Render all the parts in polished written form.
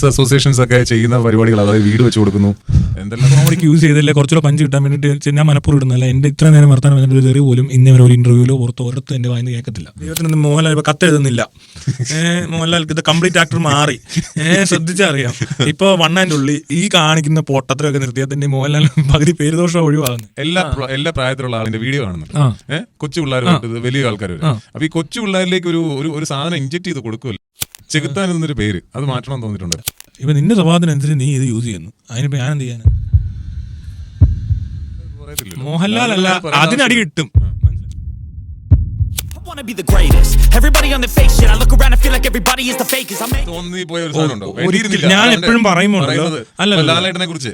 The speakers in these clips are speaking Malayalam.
അസോസിയേഷൻസ് ഒക്കെ ചെയ്യുന്ന പരിപാടികൾ, അതായത് വീട് വെച്ച് കൊടുക്കുന്നു, എന്തെല്ലാം കോമഡിക്ക് യൂസ് ചെയ്തല്ലേ കുറച്ചുകൂടെ പഞ്ച് കിട്ടാൻ വേണ്ടിയിട്ട് ഞാൻ മനപ്പൂർവ്വം ഇടുന്നല്ല. എന്റെ ഇത്ര നേരം വർത്താനം ഒരു ചെറിയ പോലും ഇന്നേ ഒരു ഇന്റർവ്യൂലോ പുറത്ത് ഒരിടത്ത് എന്റെ വായിന്ന് കേൾക്കത്തില്ല. ദൈവത്തിനൊന്നും മോഹൻലാൽ ഇപ്പൊ കത്തെഴുതുന്നില്ല. മോഹൻലാൽക്ക് ഇത് കംപ്ലീറ്റ് ആക്ടർ മാറി. ശ്രദ്ധിച്ചറിയാം. ഇപ്പൊ വണ്ണാൻ്റെ ഈ കാണിക്കുന്ന പൊട്ടത്തിലൊക്കെ നിർത്തിയതിന്റെ മോഹൻലാൽ പകുതി പേരുദോഷം ഒഴിവാകുന്നു. എല്ലാ പ്രായത്തിലുള്ള ആളിന്റെ വീഡിയോ കാണുന്നുണ്ട്. കൊച്ചു പിള്ളേർ വലിയ ആൾക്കാർ. അപ്പൊ ഈ കൊച്ചു പിള്ളേരിലേക്ക് ഒരു സാധനം ഇൻജെക്ട് ചെയ്ത് കൊടുക്കുമല്ലോ, ചെകുത്താൻ എന്നൊരു പേര്, അത് മാറ്റണം തോന്നിയിട്ടുണ്ട്. ഇപ്പൊ നിന്റെ സ്വഭാവത്തിനനുസരിച്ച് നീ ഇത് യൂസ് ചെയ്യുന്നു. അതിനിപ്പോ ഞാൻ എന്ത് ചെയ്യാൻ? മോഹൻലാൽ അല്ല, അതിനടി കിട്ടും. ഞാൻ എപ്പോഴും പറയുമ്പോൾ അല്ല ലാലേട്ടനെ കുറിച്ച്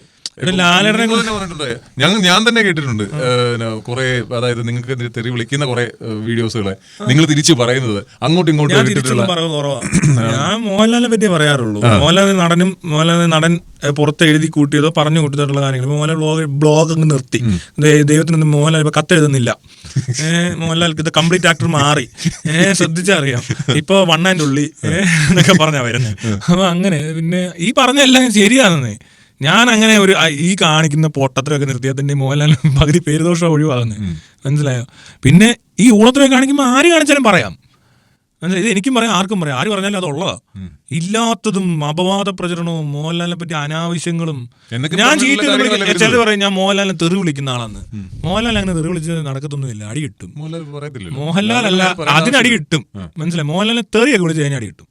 ഞാൻ തന്നെ കേട്ടിട്ടുണ്ട് കുറെ, അതായത് നിങ്ങൾക്ക് തെറി വിളിക്കുന്ന കുറെ വീഡിയോസുകളെ നിങ്ങൾ തിരിച്ചു പറയുന്നത് അങ്ങോട്ടും ഇങ്ങോട്ടും. ഞാൻ മോഹൻലാലിനെ പറ്റിയേ പറയാറുള്ളൂ. മോഹൻലാൽ നടൻ പുറത്ത് എഴുതി കൂട്ടിയതോ പറഞ്ഞു കൂട്ടിയിട്ടുള്ള കാര്യങ്ങൾ. മോഹൻലാൽ ബ്ലോഗ് അങ്ങ് നിർത്തി. ദൈവത്തിനൊന്നും മോഹൻലാൽ ഇപ്പൊ കത്തെഴുതുന്നില്ല. മോഹൻലാൽക്ക് ഇത് കംപ്ലീറ്റ് ആക്ടർ മാറി. ശ്രദ്ധിച്ചറിയാം. ഇപ്പൊ വണ്ണാൻ്റെ എന്നൊക്കെ പറഞ്ഞാ വരുന്നത്. അപ്പൊ അങ്ങനെ പിന്നെ ഈ പറഞ്ഞ എല്ലാം ശരിയാണെന്നേ. ഞാൻ അങ്ങനെ ഈ കാണിക്കുന്ന പൊട്ടത്തിലൊക്കെ നിർത്തിയതിന്റെ മോഹൻലാൽ പകുതി പേരുദോഷം ഒഴിവാകുന്നത്. മനസ്സിലായോ? പിന്നെ ഈ ഊളത്തിലൊക്കെ കാണിക്കുമ്പോൾ ആര് കാണിച്ചാലും പറയാം. മനസ്സിലായി? ഇത് എനിക്കും പറയാം, ആർക്കും പറയാം. ആര് പറഞ്ഞാലും അതുള്ളതാ. ഇല്ലാത്തതും അപവാദ പ്രചരണവും മോഹൻലാലിനെ പറ്റി അനാവശ്യങ്ങളും. ഞാൻ ചിലർ പറയും ഞാൻ മോഹൻലാലിനെ തെറി വിളിക്കുന്ന ആളാന്ന്. മോഹൻലാൽ അങ്ങനെ തെറി വിളിച്ച് നടക്കത്തൊന്നുമില്ല, അടി കിട്ടും. മോഹൻലാൽ അല്ല, അതിനടി കിട്ടും. മനസ്സിലായി? മോഹൻലാലിനെ തെറിയൊക്കെ വിളിച്ച് കഴിഞ്ഞാൽ അടി കിട്ടും.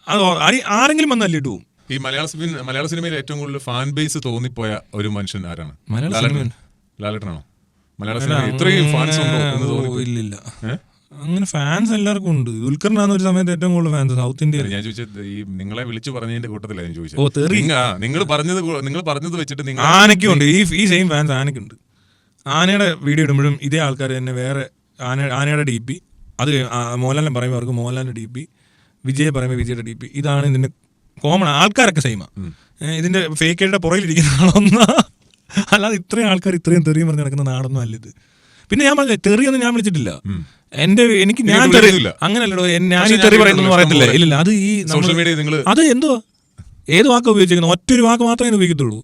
അത് ആരെങ്കിലും വന്നല്ലേ ഇട്ടു. ഈ മലയാള സിനിമയിൽ ഏറ്റവും കൂടുതൽ ഫാൻ ബേസ് തോന്നിപ്പോയ ഒരു മനുഷ്യൻ ആരാണ്? ലാലേട്ടനാണോ? മലയാള സിനിമ ഇത്രയും ഫാൻസ് ഉണ്ടോ എന്ന് തോന്നി? ഇല്ലില്ല, അങ്ങനെ ഫാൻസ് എല്ലാവർക്കും ഉണ്ട്. ദുൽഖറിനാണ് ഒരു സമയത്ത് ഏറ്റവും കൂടുതൽ ഫാൻസ് സൗത്ത് ഇന്ത്യയിൽ. ഞാൻ ചോദിച്ചത് ഈ നിങ്ങളെ വിളിച്ചു പറഞ്ഞതിന്റെ കൂട്ടത്തിലാണ് ഞാൻ ചോദിച്ചത്. നിങ്ങൾ പറഞ്ഞത് വെച്ചിട്ട് ആനയ്ക്കും ഉണ്ട് ഈ സെയിം ഫാൻസ്. ആനയ്ക്കുണ്ട്. ആനയുടെ വീഡിയോ ഇടുമ്പോഴും ഇതേ ആൾക്കാർ തന്നെ വേറെ ആനയുടെ DP, അത് മോഹൻലാലിനെ പറയുമ്പോൾ അവർക്ക് മോഹൻലാലിന്റെ DP, വിജയെ പറയുമ്പോൾ വിജയുടെ DP. ഇതാണ് ഇതിന്റെ കോമൺ. ആൾക്കാരൊക്കെ സെയിമാ. ഇതിന്റെ ഫേക്കയുടെ പുറകിലിരിക്കുന്ന ആളൊന്നാ. അല്ലാതെ ഇത്രയും ആൾക്കാർ ഇത്രയും തെറിയും പറഞ്ഞ് നടക്കുന്ന നാടൊന്നും അല്ല ഇത്. പിന്നെ ഞാൻ പറഞ്ഞില്ല, തെറിയൊന്നും ഞാൻ വിളിച്ചിട്ടില്ല. ഞാൻ തെറി അങ്ങനല്ലോ, ഞാൻ ഈ തെറി പറയുന്നു പറയത്തില്ല. ഇല്ല, അത് ഈ സോഷ്യൽ മീഡിയ അത് എന്തുവാ, ഏത് വാക്ക് ഉപയോഗിച്ചിരിക്കുന്നു? ഒറ്റൊരു വാക്ക് മാത്രമേ ഉപയോഗിക്കത്തുള്ളൂ.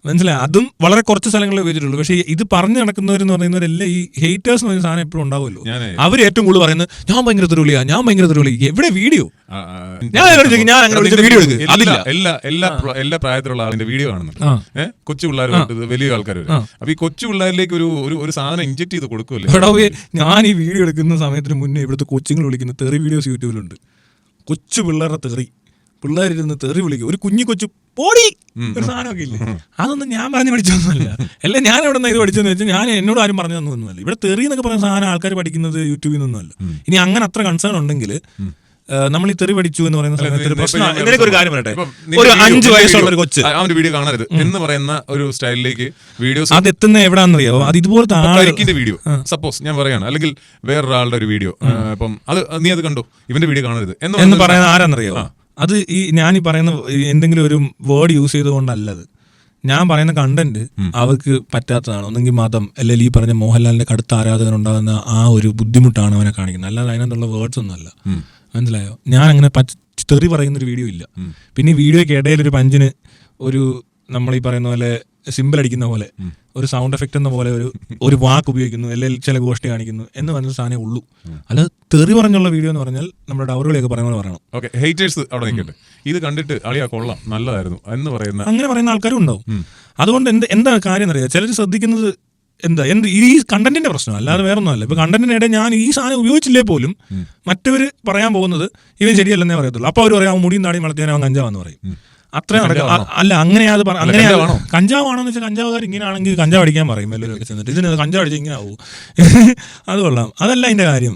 മനസ്സിലായി? അതും വളരെ കുറച്ച് സ്ഥലങ്ങളിൽ ഉപയോഗിച്ചിട്ടുള്ളൂ. പക്ഷേ ഇത് പറഞ്ഞു നടക്കുന്നവരെന്ന് പറയുന്നവരെല്ലാം ഈ ഹേറ്റേഴ്സ് എന്ന് പറയുന്ന സാധനം എപ്പോഴും ഉണ്ടാവുമല്ലോ. അവർ ഏറ്റവും കൂടുതൽ പറയുന്നത് ഞാൻ ഭയങ്കര തെറിവിളിയാ, ഞാൻ ഭയങ്കര തെറിവിളി. എവിടെ വീഡിയോ? ഞാൻ അങ്ങനെ വീഡിയോ എല്ലാ പ്രായത്തിലുള്ള ആളിന്റെ വീഡിയോ കാണുന്നുണ്ട്. കൊച്ചു പിള്ളേർ വലിയ ആൾക്കാർ. അപ്പൊ ഈ കൊച്ചു പിള്ളേരിലേക്ക് ഒരു സാധനം ഇൻജെക്ട് ചെയ്ത് കൊടുക്കുമല്ലോ. ഞാൻ ഈ വീഡിയോ എടുക്കുന്ന സമയത്തിന് മുന്നേ ഇവിടുത്തെ കൊച്ചുങ്ങൾ വിളിക്കുന്ന തെറി വീഡിയോസ് യൂട്യൂബിലുണ്ട്. കൊച്ചു പിള്ളേരുടെ തെറി, പിള്ളേരിരുന്ന് തെറി വിളിക്കും. ഒരു കുഞ്ഞു കൊച്ചു പോടി ഒരു സാധനമൊക്കെ ഇല്ലേ, അതൊന്നും ഞാൻ പറഞ്ഞു പഠിച്ചൊന്നുമല്ല. അല്ല, ഞാൻ എവിടെ നിന്ന് ഇത് പഠിച്ചെന്ന് വെച്ചാൽ ഞാൻ എന്നോട് ആരും പറഞ്ഞു തന്നൊന്നുമല്ല. ഇവിടെ തെറി എന്നൊക്കെ പറയുന്ന സാധനം ആൾക്കാർ പഠിക്കുന്നത് യൂട്യൂബിൽ നിന്നൊന്നുമല്ല. ഇനി അങ്ങനെ അത്ര കൺസേൺ ഉണ്ടെങ്കിൽ നമ്മൾ ഈ തെറി പഠിച്ചു എന്ന് പറയുന്ന സമയത്ത് പ്രശ്നം. ഇതിനൊക്കെ ഒരു കാര്യം പറയട്ടെ, ഒരു 5 വയസ്സുള്ള ഒരു കൊച്ച് അവന്റെ വീഡിയോ കാണരുത് എന്ന് പറയുന്ന ഒരു സ്റ്റൈലിലേക്ക് വീഡിയോസ് അത് എത്തുന്ന എവിടാന്നറിയോ? അത് ഇതുപോലത്തെ ആളിന്റെ വീഡിയോ സപ്പോസ് ഞാൻ പറയാണ്, അല്ലെങ്കിൽ വേറൊരാളുടെ ഒരു വീഡിയോ, അപ്പം നീ അത് കണ്ടോ, ഇവന്റെ വീഡിയോ കാണരുത് എന്ന് പറയുന്ന ആരാന്നറിയോ? അത് ഞാൻ ഈ പറയുന്ന എന്തെങ്കിലും ഒരു വേർഡ് യൂസ് ചെയ്തുകൊണ്ടല്ലത്. ഞാൻ പറയുന്ന കണ്ടന്റ് അവർക്ക് പറ്റാത്തതാണ്. ഒന്നെങ്കിൽ മതം, അല്ലെങ്കിൽ ഈ പറഞ്ഞ മോഹൻലാലിന്റെ കടുത്ത ആരാധകൻ ഉണ്ടാകുന്ന ആ ഒരു ബുദ്ധിമുട്ടാണ് അവനെ കാണിക്കുന്നത്. അല്ലാതെ അതിനകത്തുള്ള വേർഡ്സ് ഒന്നും അല്ല. മനസ്സിലായോ? ഞാൻ അങ്ങനെ തെറി പറയുന്നൊരു വീഡിയോ ഇല്ല. പിന്നെ ഈ വീഡിയോയ്ക്ക് ഇടയിൽ ഒരു പഞ്ചിന് ഒരു നമ്മൾ ഈ പറയുന്ന പോലെ സിമ്പിൾ അടിക്കുന്ന പോലെ ഒരു സൗണ്ട് എഫക്റ്റ് എന്ന പോലെ ഒരു വാക്ക് ഉപയോഗിക്കുന്നു, അല്ലെങ്കിൽ ചില ഗോഷ്ടി കാണിക്കുന്നു എന്ന് പറഞ്ഞ സാധനമേ ഉള്ളൂ. അല്ല, തെറി പറഞ്ഞുള്ള വീഡിയോ എന്ന് പറഞ്ഞാൽ നമ്മുടെ ഡൗറുകളൊക്കെ പറയുന്നത് പറയണം. ഓക്കെ, ഹേറ്റേഴ്സ് അവിടെ നിൽക്കട്ടെ. ഇത് കണ്ടിട്ട് അളിയാ കൊള്ളാം, നല്ലതായിരുന്നു എന്ന് പറയുന്ന അങ്ങനെ പറയുന്ന ആൾക്കാരും ഉണ്ടാവും. അതുകൊണ്ട് എന്താ കാര്യം എന്നറിയാം, ചിലർ ശ്രദ്ധിക്കുന്നത് ഈ കണ്ടന്റിന്റെ പ്രശ്നം, അല്ലാതെ വേറെ ഒന്നുമല്ല. ഇപ്പൊ കണ്ടന്റിനിടെ ഞാൻ ഈ സാധനം ഉപയോഗിച്ചില്ലേ പോലും മറ്റവര് പറയാൻ പോകുന്നത് ഇവൻ ശരിയല്ലെന്നേ പറയത്തുള്ളൂ. അപ്പൊ അവർ പറയാം മുടിയും താടിയും വളർത്തിയാൽ അവൻ കഞ്ചാവെന്ന് പറയും. അത്രയും നടക്കും. അല്ല, അങ്ങനെയാത് കഞ്ചാവാണോന്ന് വെച്ചാൽ കഞ്ചാവുകാർ ഇങ്ങനെയാണെങ്കിൽ കഞ്ചാവ് അടിക്കാൻ പറയും എല്ലാവരും ചെന്നിട്ട്. ഇതിന് കഞ്ചാവ് അടിച്ചാൽ ഇങ്ങനെ ആവും. അത് കൊള്ളാം. അതല്ല അതിന്റെ കാര്യം.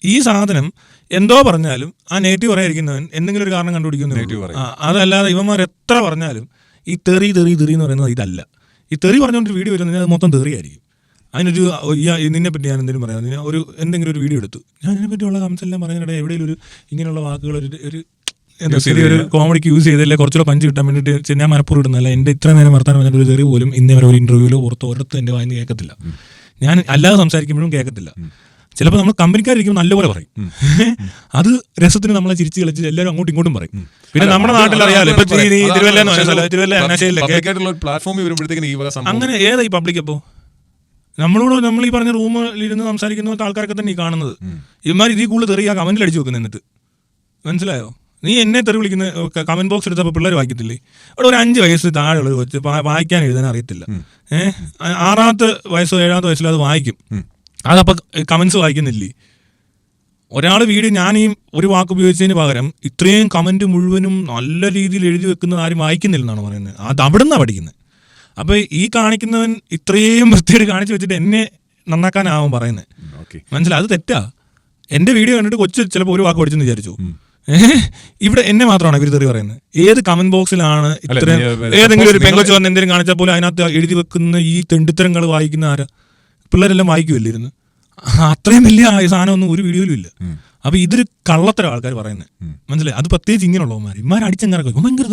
ഈ സാധനം എന്തോ പറഞ്ഞാലും ആ നെഗറ്റീവ് പറയാതിരിക്കുന്നവൻ എന്തെങ്കിലും ഒരു കാരണം കണ്ടുപിടിക്കുന്നു. അതല്ലാതെ ഇവന്മാർ എത്ര പറഞ്ഞാലും ഈ തെറി എന്ന് പറയുന്നത് ഇതല്ല. ഈ തെറി പറഞ്ഞുകൊണ്ടൊരു വീഡിയോ വരുന്നത് അത് മൊത്തം തെറിയായിരിക്കും. അതിനൊരു നിന്നെ പറ്റി ഞാൻ എന്തെങ്കിലും പറയാം, എന്തെങ്കിലും ഒരു വീഡിയോ എടുത്തു, ഞാൻ ഇതിനെ പറ്റിയുള്ള കമൻസ് എല്ലാം പറയുന്നിടെ എവിടെയെങ്കിലും ഒരു ഇങ്ങനെയുള്ള വാക്കുകൾ ഒരു കോമഡിക്ക് യൂസ് ചെയ്തല്ലേ കുറച്ചുകൂടെ പഞ്ച് കിട്ടാൻ വേണ്ടിയിട്ട് ഞാൻ മനപ്പൂർവ്വം ഇടുന്നല്ല. എൻ്റെ ഇത്ര നേരം വർത്താനം പറഞ്ഞ ഒരു ചെറിയ പോലും ഇന്നേ ഒരു ഇന്റർവ്യൂലോ പുറത്ത് ഒരിടത്ത് എൻ്റെ വായിന്ന് കേൾക്കത്തില്ല. ഞാൻ അല്ലാതെ സംസാരിക്കുമ്പോഴും കേൾക്കത്തില്ല. ചിലപ്പോൾ നമ്മൾ കമ്പനിക്കാരിരിക്കുമ്പോൾ നല്ലപോലെ പറയും. അത് രസത്തിന് നമ്മളെ ചിരിച്ച് കളിച്ച് എല്ലാവരും അങ്ങോട്ടും ഇങ്ങോട്ടും പറയും. പിന്നെ നമ്മുടെ നാട്ടിൽ അറിയാലോ, ഇപ്പൊ അങ്ങനെ ഏതാ ഈ പബ്ലിക്? അപ്പോ നമ്മൾ ഈ പറഞ്ഞ റൂമിലിരുന്ന് സംസാരിക്കുന്ന ആൾക്കാരൊക്കെ തന്നെ ഈ കാണുന്നത്. ഇവന്മാർ ഇതിൽ കൂടുതൽ തെറിയാ കമന്റിൽ അടിച്ചു വെക്കുന്നത്. എന്നിട്ട് മനസ്സിലായോ, നീ എന്നെ തെറി വിളിക്കുന്ന കമന്റ് ബോക്സ് എടുത്തപ്പോൾ പിള്ളേർ വായിക്കത്തില്ലേ? അവിടെ ഒരു 5 വയസ്സ് താഴെയുള്ള വെച്ച് വായിക്കാൻ എഴുതാൻ അറിയത്തില്ല. 6ാമത്തെ വയസ്സോ 7ാമത്തെ വയസ്സിലോ അത് വായിക്കും. അതപ്പോൾ കമന്റ്സ് വായിക്കുന്നില്ലേ? ഒരാൾ വീഡിയോ ഞാൻ ഈ ഒരു വാക്ക് ഉപയോഗിച്ചതിന് പകരം ഇത്രയും കമന്റ് മുഴുവനും നല്ല രീതിയിൽ എഴുതി വെക്കുന്നത് ആരും വായിക്കുന്നില്ലെന്നാണ് പറയുന്നത്. അത് അവിടെ നിന്നാണ് പഠിക്കുന്നത്. അപ്പോൾ ഈ കാണിക്കുന്നവൻ ഇത്രയും വൃത്തിയായിട്ട് കാണിച്ചു വെച്ചിട്ട് എന്നെ നന്നാക്കാനാവും പറയുന്നത്. മനസ്സിലായി? അത് തെറ്റാ. എൻ്റെ വീഡിയോ കണ്ടിട്ട് കൊച്ചു ചിലപ്പോൾ ഒരു വാക്ക് പഠിച്ചെന്ന് വിചാരിച്ചു. ഇവിടെ എന്നെ മാത്രമാണ് ഇവർ തെറി പറയുന്നത്. ഏത് കമന്റ് ബോക്സിലാണ് ഇത്രയും? ഏതെങ്കിലും ഒരു പെങ്കൊച്ച് വന്ന് എന്തെങ്കിലും കാണിച്ചാൽ പോലും അതിനകത്ത് എഴുതി വെക്കുന്ന ഈ തെണ്ടിത്തരങ്ങൾ വായിക്കുന്ന ആരാ? പിള്ളേരെല്ലാം വായിക്കുമല്ലേ ഇരുന്ന്? അത്രയും വലിയ സാധനമൊന്നും ഒരു വീഡിയോയിലും ഇല്ല. അപ്പൊ ഇതൊരു കള്ളത്തരം ആൾക്കാർ പറയുന്നത്. മനസ്സിലായി? അത് പ്രത്യേകിച്ച് ഇങ്ങനെയുള്ളവന്മാർ ഇവന്മാരടിച്ചങ്ങനെ ഭയങ്കര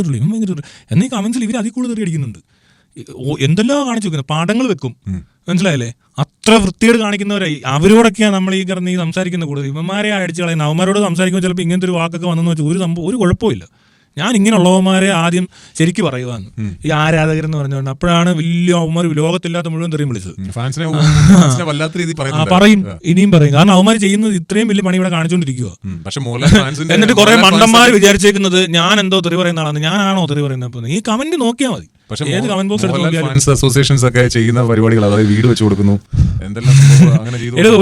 എന്നീ കമന്റ്സിൽ ഇവർ അതിൽ കൂടുതൽ തെറി അടിക്കുന്നുണ്ട്. എന്തെല്ലാം കാണിച്ചു വെക്കുന്നത്, പാഠങ്ങൾ വെക്കും. മനസ്സിലായല്ലേ? അത്ര വൃത്തിയോട് കാണിക്കുന്നവരായി. അവരോടൊക്കെയാണ് നമ്മൾ ഈ കിടന്ന് ഈ സംസാരിക്കുന്ന കൂടുതൽ. ഇവന്മാരെ അടിച്ചു കളയുന്നത്. അവന്മാരോട് സംസാരിക്കുമ്പോൾ ചിലപ്പോൾ ഇങ്ങനത്തെ ഒരു വാക്കൊക്കെ വന്നെന്ന് വെച്ചാൽ ഒരു സംഭവം ഒരു കുഴപ്പമില്ല. ഞാൻ ഇങ്ങനെയുള്ളവന്മാരെ ആദ്യം ശരിക്കും പറയുവാന്ന്, ഈ ആരാധകരെന്ന് പറഞ്ഞുകൊണ്ട്. അപ്പോഴാണ് വലിയ അവന്മാർ ലോകത്തില്ലാത്ത മുഴുവൻ തെറിയും വിളിച്ചത്. പറയും, ഇനിയും പറയും. കാരണം അവന്മാർ ചെയ്യുന്നത് ഇത്രയും വലിയ പണി ഇവിടെ കാണിച്ചുകൊണ്ടിരിക്കുക. എന്നിട്ട് കുറെ മണ്ടന്മാർ വിചാരിച്ചേക്കുന്നത് ഞാൻ എന്തോ തെറി പറയുന്ന ആളാണ്. ഞാനാണോ തെറി പറയുന്നത്? ഈ കമന്റ് നോക്കിയാൽ മതി. ഏത് കമന്റ് ബോക്സ് അസോസിയേഷൻസ് ഒക്കെ ചെയ്യുന്ന പരിപാടികൾ, അതായത് വീട് വെച്ച് കൊടുക്കുന്നു,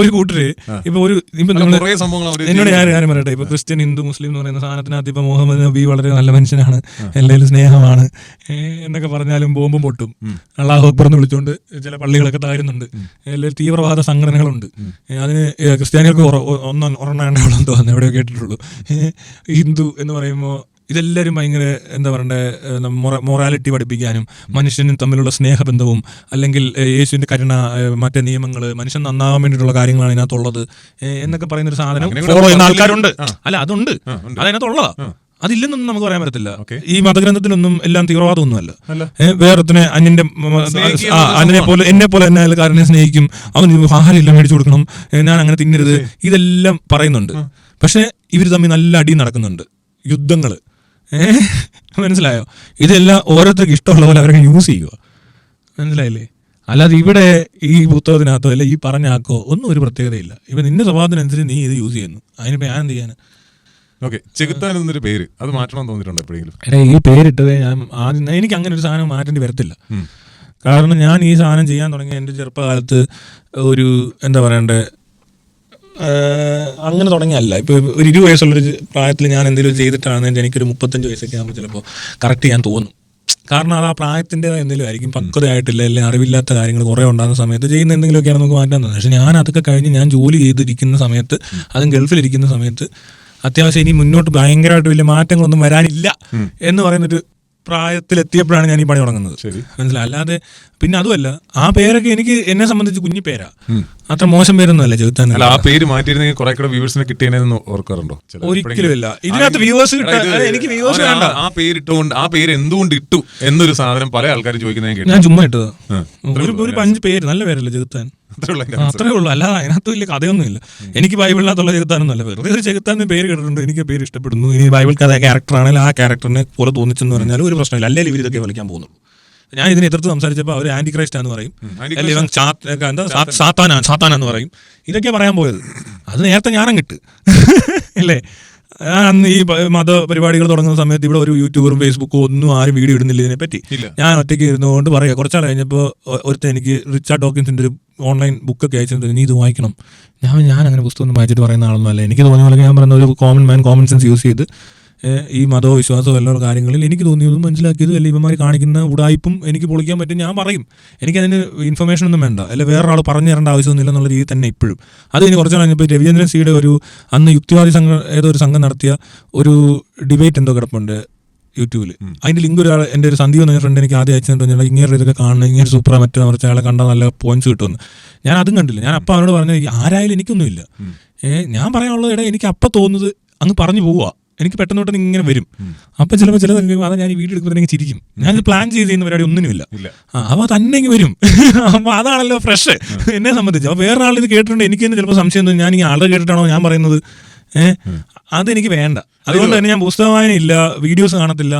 ഒരു കൂട്ടര് ഇപ്പൊ എന്നോട് ഞാൻ പറയട്ടെ, ഇപ്പൊ ക്രിസ്ത്യൻ, ഹിന്ദു, മുസ്ലിം എന്ന് പറയുന്ന സാധനത്തിനകത്ത് ഇപ്പൊ മുഹമ്മദ് നബി വളരെ നല്ല മനുഷ്യനാണ്, എല്ലാവരും സ്നേഹമാണ് എന്നൊക്കെ പറഞ്ഞാലും ബോംബും പൊട്ടും, അല്ലാഹു അക്ബർ എന്ന് വിളിച്ചുകൊണ്ട് ചില പള്ളികളൊക്കെ താരുന്നുണ്ട്, എല്ലാവരും തീവ്രവാദ സംഘടനകളുണ്ട്. അതിന് ക്രിസ്ത്യാനികൾക്ക് ഒരെണ്ണം തോന്നുന്നു, എവിടെയോ കേട്ടിട്ടുള്ളൂ. ഹിന്ദു എന്ന് പറയുമ്പോൾ ഇതെല്ലാവരും ഭയങ്കര എന്താ പറയണ്ടേ, മൊറാലിറ്റി പഠിപ്പിക്കാനും മനുഷ്യനും തമ്മിലുള്ള സ്നേഹബന്ധവും അല്ലെങ്കിൽ യേശുവിന്റെ കരുണ, മറ്റേ നിയമങ്ങൾ, മനുഷ്യൻ നന്നാവാൻ വേണ്ടിയിട്ടുള്ള കാര്യങ്ങളാണ് ഇതിനകത്തുള്ളത് എന്നൊക്കെ പറയുന്ന ഒരു സാധനം ഫോളോ ചെയ്യുന്ന ആൾക്കാരുണ്ട്. അല്ല, അതുണ്ട്, അതിനകത്തുള്ളതാ. അതില്ലെന്നൊന്നും നമുക്ക് പറയാൻ പറ്റത്തില്ല. ഈ മതഗ്രന്ഥത്തിലൊന്നും എല്ലാം തീവ്രവാദമൊന്നുമല്ല. വേറൊരുത്തനെ അന്യനെ പോലെ എന്നെ പോലെ തന്നെ അയൽക്കാരനെ സ്നേഹിക്കും, അവന് ആഹാരമില്ല മേടിച്ചു കൊടുക്കണം, ഞാൻ അങ്ങനെ തിന്നരുത്, ഇതെല്ലാം പറയുന്നുണ്ട്. പക്ഷെ ഇവർ തമ്മിൽ നല്ല അടി നടക്കുന്നുണ്ട്, യുദ്ധങ്ങൾ. മനസ്സിലായോ? ഇതെല്ലാം ഓരോരുത്തർക്ക് ഇഷ്ടമുള്ള പോലെ അവരൊക്കെ യൂസ് ചെയ്യുക. മനസ്സിലായില്ലേ? അല്ലാതെ ഇവിടെ ഈ പുസ്തകത്തിനകത്തോ അല്ല ഈ പറഞ്ഞാക്കോ ഒന്നും ഒരു പ്രത്യേകതയില്ല. ഇപ്പം നിന്റെ സ്വഭാവത്തിനനുസരിച്ച് നീ ഇത് യൂസ് ചെയ്യുന്നു. അതിനിപ്പോൾ ഞാൻ എന്ത് ചെയ്യാൻ? ചെകുത്താൻ എന്നൊരു പേര് അത് മാറ്റണം തോന്നിയിട്ടുണ്ടോ എപ്പോഴെങ്കിലും? ഈ പേരിട്ടത് ഞാൻ ആദ്യം, എനിക്ക് അങ്ങനെ ഒരു സാധനം മാറ്റേണ്ടി വരത്തില്ല. കാരണം ഞാൻ ഈ സാധനം ചെയ്യാൻ തുടങ്ങിയ എൻ്റെ ചെറുപ്പകാലത്ത് ഒരു എന്താ പറയണ്ടേ, അങ്ങനെ തുടങ്ങിയല്ല. ഇപ്പോൾ ഒരു 20 വയസ്സുള്ളൊരു പ്രായത്തിൽ ഞാൻ എന്തെങ്കിലും ചെയ്തിട്ടാണെന്ന് എനിക്കൊരു 35 വയസ്സൊക്കെ ആകുമ്പോൾ ചിലപ്പോൾ കറക്റ്റ് ചെയ്യാൻ തോന്നും. കാരണം അത് ആ പ്രായത്തിൻ്റെതായ എന്തെങ്കിലും ആയിരിക്കും, പക്വതയായിട്ടില്ല, അല്ലെങ്കിൽ അറിവില്ലാത്ത കാര്യങ്ങൾ കുറേ ഉണ്ടാകുന്ന സമയത്ത് ചെയ്യുന്ന എന്തെങ്കിലുമൊക്കെയാണ് നമുക്ക് മാറ്റാൻ തോന്നുന്നത്. പക്ഷേ ഞാൻ അതൊക്കെ കഴിഞ്ഞ് ഞാൻ ജോലി ചെയ്തിരിക്കുന്ന സമയത്ത്, അതും ഗൾഫിലിരിക്കുന്ന സമയത്ത്, അത്യാവശ്യം ഇനി മുന്നോട്ട് ഭയങ്കരമായിട്ട് വലിയ മാറ്റങ്ങളൊന്നും വരാനില്ല എന്ന് പറയുന്നൊരു പ്രായത്തിലെത്തിയപ്പോഴാണ് ഞാൻ ഈ പണി തുടങ്ങുന്നത്. മനസ്സിലായി? അല്ലാതെ പിന്നെ അതുമല്ല, ആ പേരൊക്കെ എനിക്ക് എന്നെ സംബന്ധിച്ച് കുഞ്ഞു പേരാ, അത്ര മോശം പേരൊന്നും അല്ല ചെകുത്താൻ. ആ പേര് മാറ്റിയിരുന്നെങ്കിൽ കുറെ കൂടെ വ്യൂവേഴ്സിനെ കിട്ടിയെന്ന് ഓർക്കാറുണ്ടോ? ഒരിക്കലും ഇല്ല. ഇതിനകത്ത് വ്യൂവേഴ്സ് എനിക്ക് വ്യൂവേഴ്സ് വേണ്ട. ആ പേരിട്ടുകൊണ്ട് ആ പേര് എന്തുകൊണ്ട് ഇട്ടു എന്നൊരു സാധനം പല ആൾക്കാരും ചോദിക്കുന്നത് ഞാൻ ചുമ്മാ ഇട്ടത്. ഒരു 5 പേര്, നല്ല പേരല്ലേ ചെകുത്താൻ, അത്രേ ഉള്ളൂ. അല്ലാതെ അതിനകത്ത് വലിയ കഥയൊന്നുമില്ല. എനിക്ക് ബൈബിളിനകത്തുള്ള ചെകുത്താനൊന്നും അല്ല. വെറുതെ ഒരു ചെകുത്താൻ പേര് കേട്ടിട്ടുണ്ട്, എനിക്ക് പേര് ഇഷ്ടപ്പെടുന്നു. ഇനി ബൈബിൾ കഥ ക്യാരക്ടറാണെങ്കിൽ ആ ക്യാരക്ടറിനെ പോലെ തോന്നിച്ചെന്ന് പറഞ്ഞാൽ ഒരു പ്രശ്നമില്ല. അല്ലെങ്കിൽ ഇവർ ഇതൊക്കെ വിളിക്കാൻ പോകുന്നു. ഞാൻ ഇതിനെ എതിർത്ത് സംസാരിച്ചപ്പോൾ അവർ ആന്റി ക്രൈസ്റ്റ് ആണെന്ന് പറയും, അല്ലെങ്കിൽ സാത്താനാന്ന് പറയും. ഇതൊക്കെ പറയാൻ പോയത്. അത് നേരത്തെ ഞാനും കിട്ട് അല്ലേ? അന്ന് ഈ മതപരിപാടികൾ തുടങ്ങുന്ന സമയത്ത് ഇവിടെ ഒരു യൂട്യൂബറും ഫേസ്ബുക്കും ഒന്നും ആരും വീഡിയോ ഇടുന്നില്ല ഇതിനെപ്പറ്റി. ഞാൻ ഒറ്റയ്ക്ക് ഇരുന്നുകൊണ്ട് പറയുക. കുറച്ചാൾ കഴിഞ്ഞപ്പോൾ ഒരുത്തൻ എനിക്ക് റിച്ചാർഡ് ഡോക്കിൻസിന്റെ ഒരു ഓൺലൈൻ ബുക്കൊക്കെ അയച്ചിട്ടുണ്ട്, നീ ഇത് വായിക്കണം. ഞാൻ അങ്ങനെ പുസ്തകം വായിച്ചിട്ട് പറയുന്ന ആളൊന്നും അല്ല. എനിക്ക് തോന്നിയ പോലെ ഞാൻ പറയുന്ന ഒരു common man common sense use ചെയ്ത് ഈ മതമോ വിശ്വാസമോ എല്ലാ കാര്യങ്ങളിൽ എനിക്ക് തോന്നിയതും മനസ്സിലാക്കിയതും അല്ലെ ഇവന്മാർ കാണിക്കുന്ന ഉടായ്പും എനിക്ക് പൊളിക്കാൻ പറ്റും, ഞാൻ പറയും. എനിക്കതിന് ഇൻഫർമേഷൻ ഒന്നും വേണ്ട, അല്ലെ വേറൊരാൾ പറഞ്ഞു തരേണ്ട ആവശ്യമൊന്നുമില്ല എന്നുള്ള രീതി തന്നെ ഇപ്പോഴും. അത് ഇനി കുറച്ച് കഴിഞ്ഞപ്പോൾ രവിചന്ദ്രൻ സിയുടെ ഒരു അന്ന് യുക്തിവാദി സംഘം ഏതോ ഒരു സംഘം നടത്തിയ ഒരു ഡിബേറ്റ് എന്തോ കിടപ്പുണ്ട് യൂട്യൂബിൽ. അതിൻ്റെ ലിങ്ക് ഒരാൾ എൻ്റെ ഒരു സന്ദീപ് എന്ന ഫ്രണ്ട് എനിക്ക് ആദ്യം അയച്ചു തന്നിട്ട് ഇങ്ങനെ ഇതൊക്കെ കാണണം, ഇങ്ങനെ സൂപ്പറാ മറ്റേ മറിച്ച് അയാളെ കണ്ടാൽ നല്ല പോയിന്റ്സ് കിട്ടുമെന്ന്. ഞാൻ അതും കണ്ടില്ല. ഞാൻ അപ്പം അവനോട് പറഞ്ഞത് ആരായാലും എനിക്കൊന്നുമില്ല, ഞാൻ പറയാനുള്ളത് എനിക്ക് അപ്പം തോന്നുന്നത് അങ്ങ് പറഞ്ഞു പോവുക എനിക്ക് പെട്ടെന്ന് ഇങ്ങനെ വരും. അപ്പൊ ചിലപ്പോൾ ചിലതൊക്കെ അതാ ഞാൻ ഈ വീഡിയോ എടുക്കുമ്പോൾ ചിരിക്കും. ഞാൻ പ്ലാൻ ചെയ്ത് ചെയ്യുന്ന പരിപാടി ഒന്നിനുമില്ല. അപ്പൊ തന്നെ ഇങ്ങ് വരും. അപ്പൊ അതാണല്ലോ ഫ്രഷ് എന്നെ സംബന്ധിച്ച്. അപ്പൊ വേറൊരാൾ ഇത് കേട്ടിട്ടുണ്ട്, എനിക്ക് തന്നെ ചിലപ്പോൾ സംശയം തോന്നും, ഞാൻ ഈ ആളുടെ കേട്ടിട്ടാണോ ഞാൻ പറയുന്നത്. അതെനിക്ക് വേണ്ട. അതുകൊണ്ട് തന്നെ ഞാൻ പുസ്തക വായന ഇല്ല, വീഡിയോസ് കാണത്തില്ല,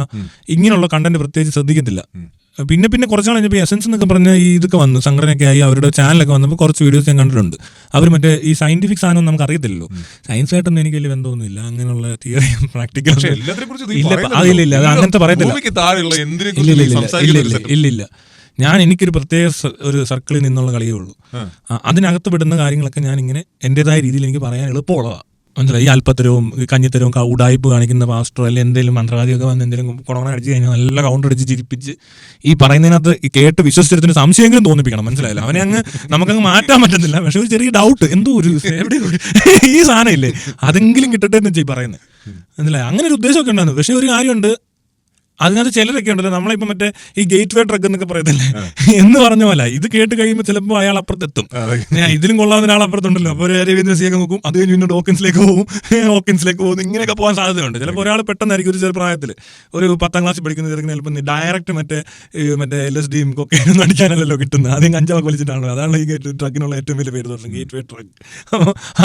ഇങ്ങനെയുള്ള കണ്ടന്റ് പ്രത്യേകിച്ച് ശ്രദ്ധിക്കത്തില്ല. പിന്നെ കുറച്ചാൾ കഴിഞ്ഞപ്പോൾ എസൻസ് എന്നൊക്കെ പറഞ്ഞ ഈ ഇതൊക്കെ വന്നു, സംഘടനയൊക്കെ ആയി, അവരുടെ ചാനലൊക്കെ വന്നപ്പോൾ കുറച്ച് വീഡിയോസ് ഞാൻ കണ്ടിട്ടുണ്ട്. അവർ മറ്റേ ഈ സയന്റിഫിക് സാധനം നമുക്ക് അറിയത്തില്ലല്ലോ, സയൻസായിട്ടൊന്നും എനിക്ക് വലിയ ബന്ധമൊന്നുമില്ല, അങ്ങനെയുള്ള തിയറിയും പ്രാക്ടിക്കൽ ഇല്ല, അത് അങ്ങനത്തെ പറയത്തില്ല. ഇല്ല. ഞാൻ എനിക്കൊരു പ്രത്യേക ഒരു സർക്കിളിൽ നിന്നുള്ള കളിയേ ഉള്ളൂ. അതിനകത്ത് വിടുന്ന കാര്യങ്ങളൊക്കെ ഞാൻ ഇങ്ങനെ എൻ്റെതായ രീതിയിൽ എനിക്ക് പറയാൻ എളുപ്പമുള്ളതാണ്. മനസ്സിലായി? ഈ അല്പത്തരവും കഞ്ഞിത്തരവും ഉടായ്പ് കാണിക്കുന്ന പാസ്റ്ററോ അല്ലെങ്കിൽ എന്തെങ്കിലും മന്ത്രവാദിയൊക്കെ വന്ന് എന്തെങ്കിലും കൊറോണ അടിച്ച് കഴിഞ്ഞാൽ നല്ല കൗണ്ടർ അടിച്ച് ചിരിപ്പിച്ച് ഈ പറയുന്നതിനകത്ത് കേട്ട് വിശ്വസിച്ചെടുത്തിന് സംശയമെങ്കിലും തോന്നിപ്പിക്കണം. മനസ്സിലായില്ല? അവനെ നമുക്കങ്ങ് മാറ്റാൻ പറ്റത്തില്ല. പക്ഷെ ഒരു ചെറിയ ഡൗട്ട്, എന്തോ ഒരു ഈ സാധനം ഇല്ലേ, അതെങ്കിലും കിട്ടട്ടെ എന്ന് വെച്ചാൽ പറയുന്നത്. മനസ്സിലായി? അങ്ങനെ ഒരു ഉദ്ദേശമൊക്കെ ഉണ്ടായിരുന്നു. പക്ഷെ ഒരു കാര്യമുണ്ട്, അതിനകത്ത് ചിലരൊക്കെ ഉണ്ടല്ലോ, നമ്മളിപ്പോൾ മറ്റേ ഈ ഗേറ്റ് വേ ഡ്രഗ് എന്നൊക്കെ പറയത്തില്ലേ, എന്ന് പറഞ്ഞ പോലെ ഇത് കേട്ട് കഴിയുമ്പോൾ ചിലപ്പോൾ അയാൾ അപ്പുറത്തെത്തും. ഞാൻ ഇതിലും കൊള്ളാവുന്ന ഒരാൾ അപ്പുറത്തുണ്ടല്ലോ, അപ്പോൾ രവീന്ദ്ര സിയൊക്കെ നോക്കും, അത് കഴിഞ്ഞ് പിന്നെ ഡോക്കിൻസിലേക്ക് പോകും, ഇങ്ങനെയൊക്കെ പോകാൻ സാധ്യതയുണ്ട്. ചിലപ്പോൾ ഒരാൾ പെട്ടെന്നായിരിക്കും ഒരു ചെറു പ്രായത്തിൽ ഒരു 10ാം ക്ലാസ്സിൽ പഠിക്കുന്ന ചെറുക്കിന് ചിലപ്പോൾ ഡയറക്റ്റ് മറ്റേ LSDയും കൊക്കൈനും അടിക്കാനല്ലോ കിട്ടുന്നത്. ആദ്യം കഞ്ചാവൊക്കെ വലിച്ചിട്ടാണല്ലോ. അതാണ് ഈ ഗേറ്റ് ഡ്രഗിനുള്ള ഏറ്റവും വലിയ പേര് പറഞ്ഞത്, ഗേറ്റ് വേ ഡ്രഗ്.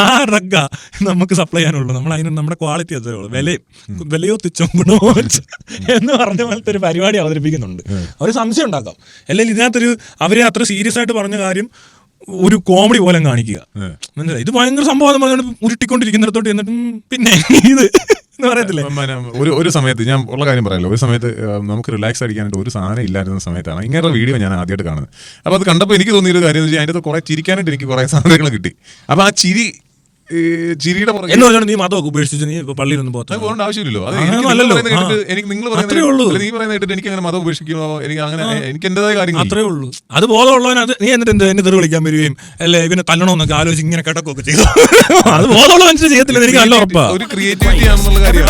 ആ ഡ്രഗാ നമുക്ക് സപ്ലൈ ചെയ്യാനുള്ളൂ. നമ്മൾ അതിന് നമ്മുടെ ക്വാളിറ്റി അതേ ഉള്ളൂ, വിലയോ തുച്ഛം ഗുണമോ എന്ന് പറഞ്ഞ പോലത്തെ ഒരു പരിപാടി അവതരിപ്പിക്കുന്നുണ്ട്. അവർ സംശയം ഉണ്ടാക്കാം. അല്ലെങ്കിൽ ഇതിനകത്തൊരു അവരെ അത്ര സീരിയസ് ആയിട്ട് പറഞ്ഞ കാര്യം ഒരു കോമഡി പോലെ കാണിക്കുക. മനസ്സിലായി? ഇത് ഭയങ്കര സംഭവം പറഞ്ഞാൽ ഉരുട്ടിക്കൊണ്ടിരിക്കുന്നിടത്തോട്ട് എന്നിട്ട് പിന്നെ ഇത് എന്ന് പറയത്തില്ലേ. ഒരു സമയത്ത് ഞാൻ ഉള്ള കാര്യം പറയല്ലോ, ഒരു സമയത്ത് നമുക്ക് റിലാക്സ് അടിക്കാനായിട്ട് ഒരു സാധനം ഇല്ലായിരുന്ന സമയത്താണ് ഇങ്ങനെയുള്ള വീഡിയോ ഞാൻ ആദ്യമായിട്ട് കാണുന്നത്. അപ്പോൾ അത് കണ്ടപ്പോൾ എനിക്ക് തോന്നിയൊരു കാര്യം എന്ന് വെച്ചാൽ അതിൻ്റെ കുറെ ചിരിക്കാനായിട്ട് എനിക്ക് കുറെ സാധനങ്ങൾ കിട്ടി. അപ്പോൾ ആ ചിരിയുടെ എന്ന് പറഞ്ഞാൽ നീ മതമൊക്കെ ഉപേക്ഷിച്ച് നീ പള്ളിയിലൊന്നും പോകേണ്ട ആവശ്യമില്ലല്ലോ. എനിക്ക് നിങ്ങൾ നീ പറയുന്നത് എനിക്ക് അങ്ങനെ മതം ഉപേക്ഷിക്കുമോ, എനിക്ക് അങ്ങനെ എനിക്ക് എന്റേതായ കാര്യങ്ങൾ അത്രേ ഉള്ളൂ. അത് ബോധമുള്ളവൻ അത് നീ എന്നിട്ട് എന്നെ തെറി വിളിക്കാൻ വരികയും അല്ലെ ഇവനെ തല്ലണമെന്നൊക്കെ ആലോചിച്ച് ഇങ്ങനെ കിടക്കുകയൊക്കെ ചെയ്തു. അത് ബോധമുള്ള മനുഷ്യൻ ചെയ്യത്തില്ല, എനിക്ക് നല്ല ഉറപ്പാണ്. ഒരു ക്രിയേറ്റിവിറ്റി ആണെന്നുള്ള കാര്യം.